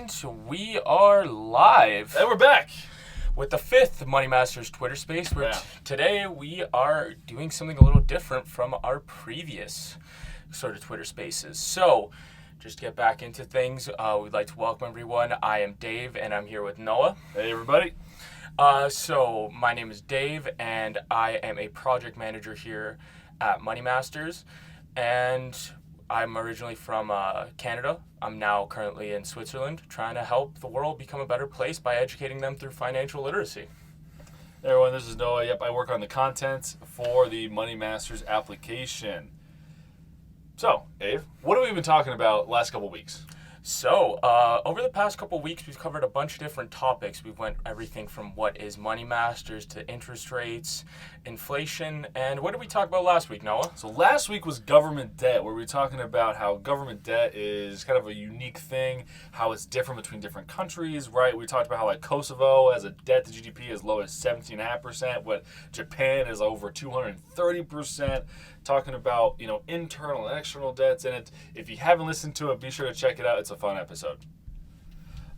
And we are live And we're back with the fifth Money Masters Twitter space. Yeah. Today we are doing something a little different from our previous sort of Twitter spaces. So, just to get back into things, we'd like to welcome everyone. I am Dave, and I'm here with Noah. Hey, everybody. So, my name is Dave, and I am a project manager here at Money Masters. And I'm originally from Canada. I'm now currently in Switzerland, trying to help the world become a better place by educating them through financial literacy. Hey, everyone, this is Noah. Yep, I work on the content for the Money Masters application. So, Dave, what have we been talking about last couple weeks? So, over the past couple weeks, we've covered a bunch of different topics. We've went everything from what is Money Masters to interest rates, inflation, and what did we talk about last week, Noah? So last week was government debt, where we were talking about how government debt is kind of a unique thing, how it's different between different countries, right? We talked about how like Kosovo has a debt to GDP as low as 17.5%, what Japan is over 230%. Talking about, internal and external debts in it. If you haven't listened to it, be sure to check it out. It's a fun episode.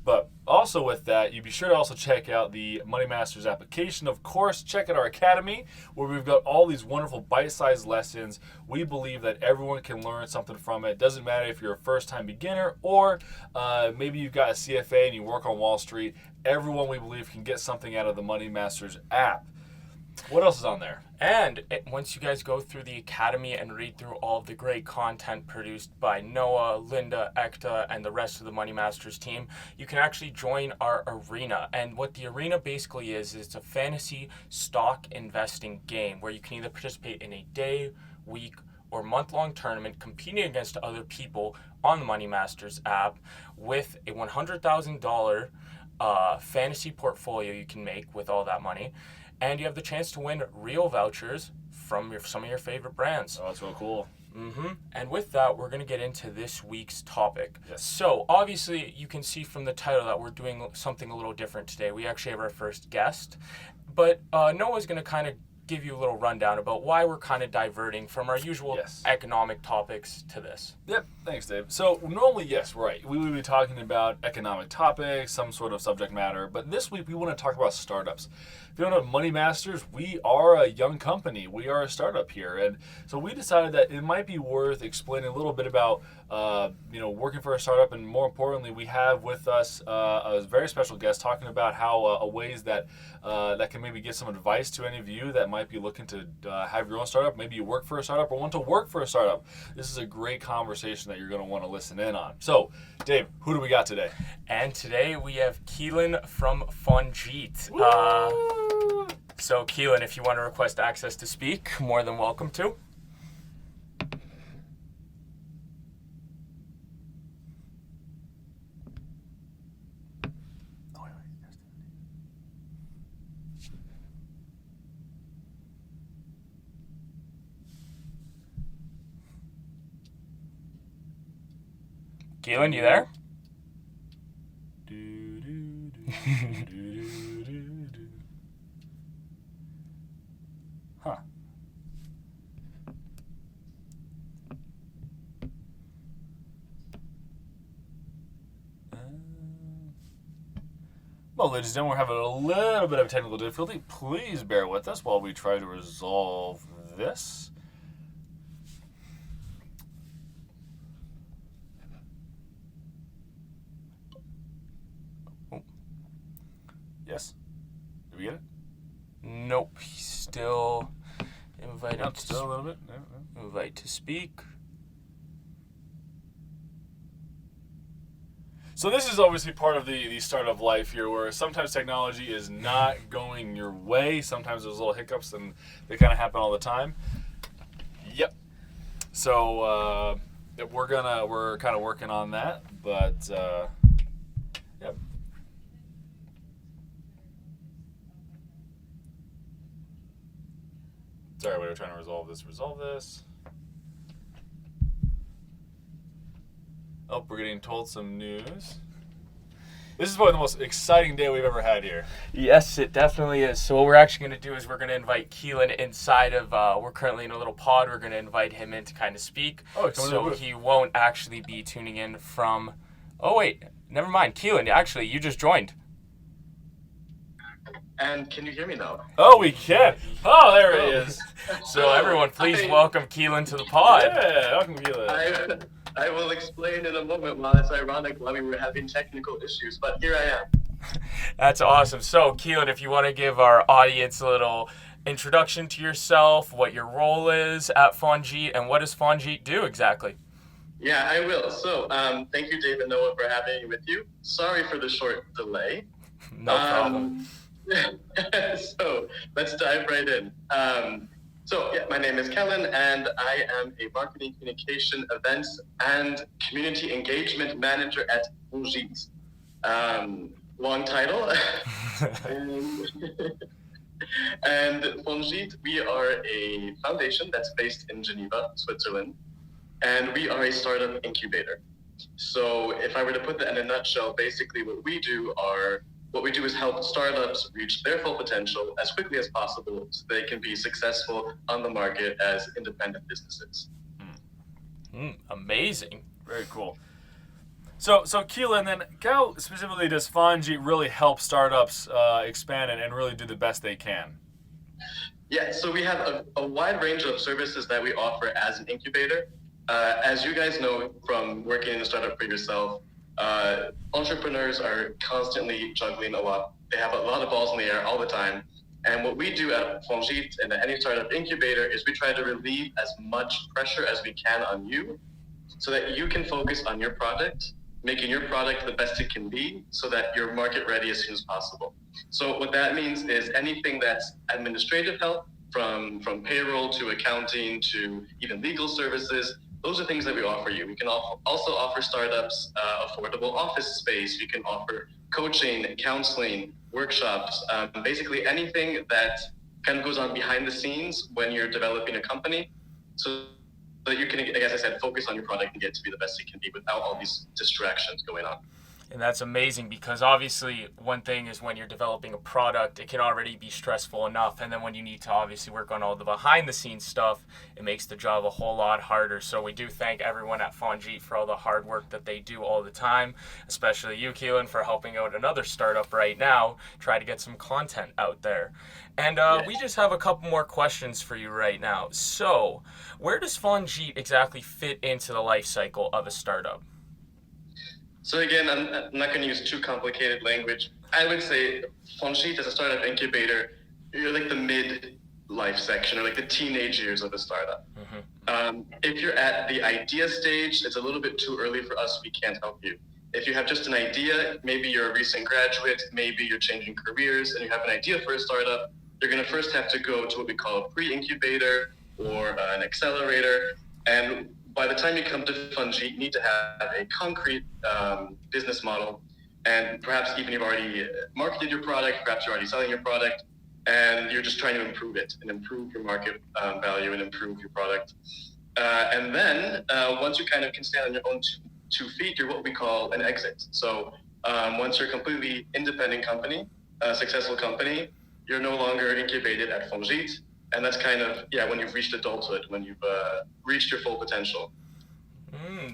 But also with that, you be sure to also check out the Money Masters application. Of course, check out our academy, where we've got all these wonderful bite-sized lessons. We believe that everyone can learn something from it. Doesn't matter if you're a first-time beginner or maybe you've got a CFA and you work on Wall Street. Everyone, we believe, can get something out of the Money Masters app. What else is on there? And once you guys go through the academy and read through all of the great content produced by Noah, Linda, Ekta, and the rest of the Money Masters team, you can actually join our arena. And what the arena basically is it's a fantasy stock investing game where you can either participate in a day, week, or month-long tournament competing against other people on the Money Masters app with a $100,000 fantasy portfolio you can make with all that money. And you have the chance to win real vouchers from some of your favorite brands. Oh, that's real cool. And with that, we're going to get into this week's topic. Yes. So, obviously, you can see from the title that we're doing something a little different today. We actually have our first guest. But Noah's going to kind of give you a little rundown about why we're kind of diverting from our usual economic topics to this. Yep, thanks, Dave. So normally, yes, right, we would be talking about economic topics, some sort of subject matter, but this week we want to talk about startups. If you don't know Money Masters, we are a young company. We are a startup here, and so we decided that it might be worth explaining a little bit about working for a startup, and more importantly, we have with us a very special guest talking about how ways that that can maybe give some advice to any of you that might be looking to have your own startup. Maybe you work for a startup or want to work for a startup. This is a great conversation that you're going to want to listen in on. So, Dave, who do we got today? And today we have Keelan from Fungeet. So, Keelan, if you want to request access to speak, more than welcome to. Keelan, you there? Huh. Well, ladies and gentlemen, we're having a little bit of technical difficulty. Please bear with us while we try to resolve this. Yes. Did we get it? Nope. He's still invited. Yep, still a little bit. Invite to speak. So this is obviously part of the startup life here, where sometimes technology is not going your way. Sometimes there's little hiccups, and they kind of happen all the time. Yep. So we're kind of working on that, but yep. Sorry, we were trying to resolve this. Oh, we're getting told some news. This is probably the most exciting day we've ever had here. Yes, it definitely is. So what we're actually going to do is we're going to invite Keelan inside of, we're currently in a little pod. We're going to invite him in to kind of speak. Oh, so he won't actually be tuning in from, oh wait, Never mind, Keelan. Actually, you just joined. And can you hear me now? Oh, we can. Oh, there he Oh, is. So everyone, please I, welcome Keelan to the pod. Yeah, welcome, Gila. I will explain in a moment why it's ironic why we were having technical issues, but here I am. That's awesome. So, Keelan, if you want to give our audience a little introduction to yourself, what your role is at Fonjeet, and what does Fonjeet do exactly? Yeah, I will. So, thank you, Dave and Noah, for having me with you. Sorry for the short delay. No problem. Um, so let's dive right in. Yeah, my name is Kellen, and I am a marketing, communication, events, and community engagement manager at Fujit. Long title. and and Fujit, we are a foundation that's based in Geneva, Switzerland, and we are a startup incubator. So if I were to put that in a nutshell, basically what we do is help startups reach their full potential as quickly as possible so they can be successful on the market as independent businesses. Amazing. Very cool. So Keelan, then how specifically does Fonji really help startups expand and really do the best they can? Yeah, so we have a wide range of services that we offer as an incubator. As you guys know from working in a startup for yourself, entrepreneurs are constantly juggling a lot. They have a lot of balls in the air all the time. And what we do at Fongit and at any startup incubator is we try to relieve as much pressure as we can on you so that you can focus on your product, making your product the best it can be so that you're market ready as soon as possible. So what that means is anything that's administrative help from payroll to accounting to even legal services, those are things that we offer you. We can also offer startups affordable office space. We can offer coaching, counseling, workshops, basically anything that kind of goes on behind the scenes when you're developing a company. So that you can, as I said, focus on your product and get to be the best it can be without all these distractions going on. And that's amazing because obviously one thing is when you're developing a product, it can already be stressful enough. And then when you need to obviously work on all the behind the scenes stuff, it makes the job a whole lot harder. So we do thank everyone at Fonjeet for all the hard work that they do all the time, especially you, Keelan, for helping out another startup right now, try to get some content out there. And Yes. we just have a couple more questions for you right now. So where does Fonjeet exactly fit into the life cycle of a startup? So again, I'm not going to use too complicated language. I would say Fonjit as a startup incubator, you're like the mid-life section or like the teenage years of a startup. If you're at the idea stage, it's a little bit too early for us. We can't help you. If you have just an idea, maybe you're a recent graduate, maybe you're changing careers and you have an idea for a startup, you're going to first have to go to what we call a pre-incubator or an accelerator. And by the time you come to Fungi, you need to have a concrete business model, and perhaps even you've already marketed your product, perhaps you're already selling your product, and you're just trying to improve it and improve your market value and improve your product. And then once you kind of can stand on your own two feet, you're what we call an exit. So once you're a completely independent company, a successful company, you're no longer incubated at Fongit. And that's kind of, when you've reached adulthood, when you've reached your full potential.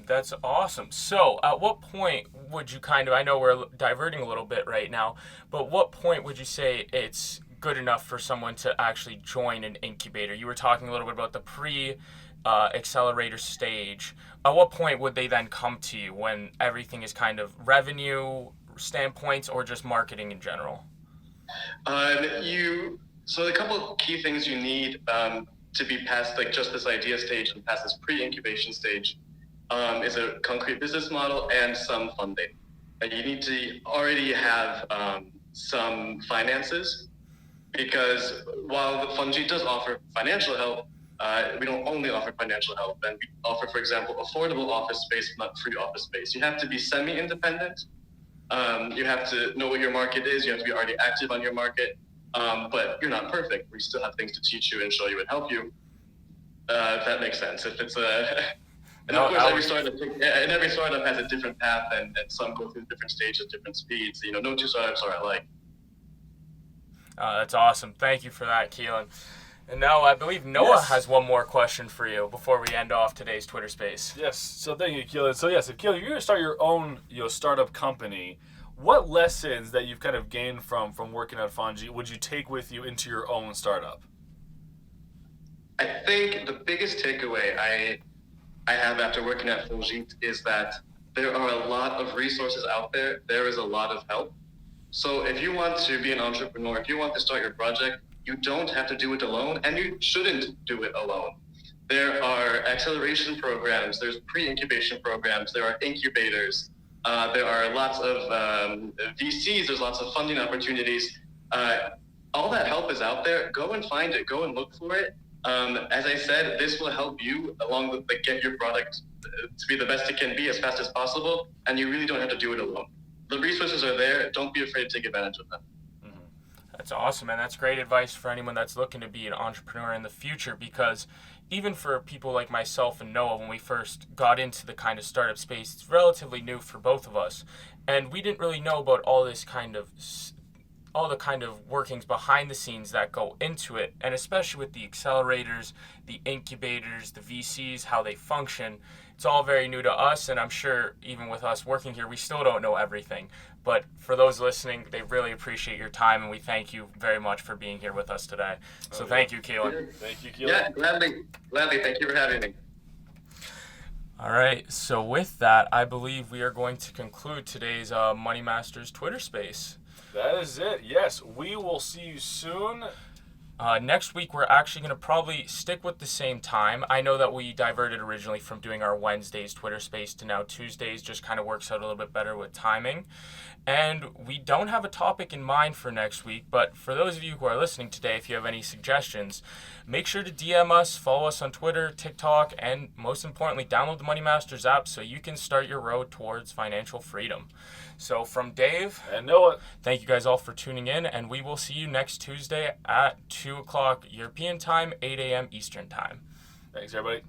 That's awesome. So, at what point would you I know we're diverting a little bit right now, but what point would you say it's good enough for someone to actually join an incubator? You were talking a little bit about the accelerator stage. At what point would they then come to you when everything is kind of revenue standpoints or just marketing in general? So a couple of key things you need to be past like just this idea stage and past this pre-incubation stage is a concrete business model and some funding. And you need to already have some finances because while the Fungi does offer financial help, we don't only offer financial help. And we offer, for example, affordable office space, not free office space. You have to be semi-independent. You have to know what your market is. You have to be already active on your market. But you're not perfect. We still have things to teach you and show you and help you. If that makes sense. If it's and of course, every startup has a different path, and some go through different stages, different speeds. No two startups are alike. That's awesome. Thank you for that, Keelan. And now I believe Noah Yes. has one more question for you before we end off today's Twitter space. Yes. So thank you, Keelan. So yes, if Keelan, you're gonna start your own, startup company. What lessons that you've kind of gained from working at Fonji would you take with you into your own startup? I think the biggest takeaway I have after working at Fulgit is that there are a lot of resources out there. There is a lot of help. So if you want to be an entrepreneur, if you want to start your project, you don't have to do it alone, and you shouldn't do it alone. There are acceleration programs, there's pre-incubation programs, there are incubators, there are lots of VCs, there's lots of funding opportunities. All that help is out there. Go and find it, go and look for it. As I said, this will help you along with get your product to be the best it can be as fast as possible, and you really don't have to do it alone. The resources are there. Don't be afraid to take advantage of them. That's awesome, and that's great advice for anyone that's looking to be an entrepreneur in the future, because even for people like myself and Noah, when we first got into the kind of startup space, it's relatively new for both of us, and we didn't really know about all the kind of workings behind the scenes that go into it, and especially with the accelerators, the incubators, the VCs, how they function. It's all very new to us, and I'm sure even with us working here, we still don't know everything. But for those listening, they really appreciate your time, and we thank you very much for being here with us today. So thank you, Keelan. Thank you, Keelan. Yeah, gladly. Thank you for having me. All right, so with that, I believe we are going to conclude today's Money Masters Twitter space. That is it. Yes, we will see you soon. Next week, we're actually going to probably stick with the same time. I know that we diverted originally from doing our Wednesdays Twitter space to now Tuesdays, just kind of works out a little bit better with timing. And we don't have a topic in mind for next week, but for those of you who are listening today, if you have any suggestions, make sure to DM us, follow us on Twitter, TikTok, and most importantly, download the Money Masters app so you can start your road towards financial freedom. So from Dave and Noah, thank you guys all for tuning in, and we will see you next Tuesday at 2 o'clock European time, 8 a.m. Eastern time. Thanks, everybody.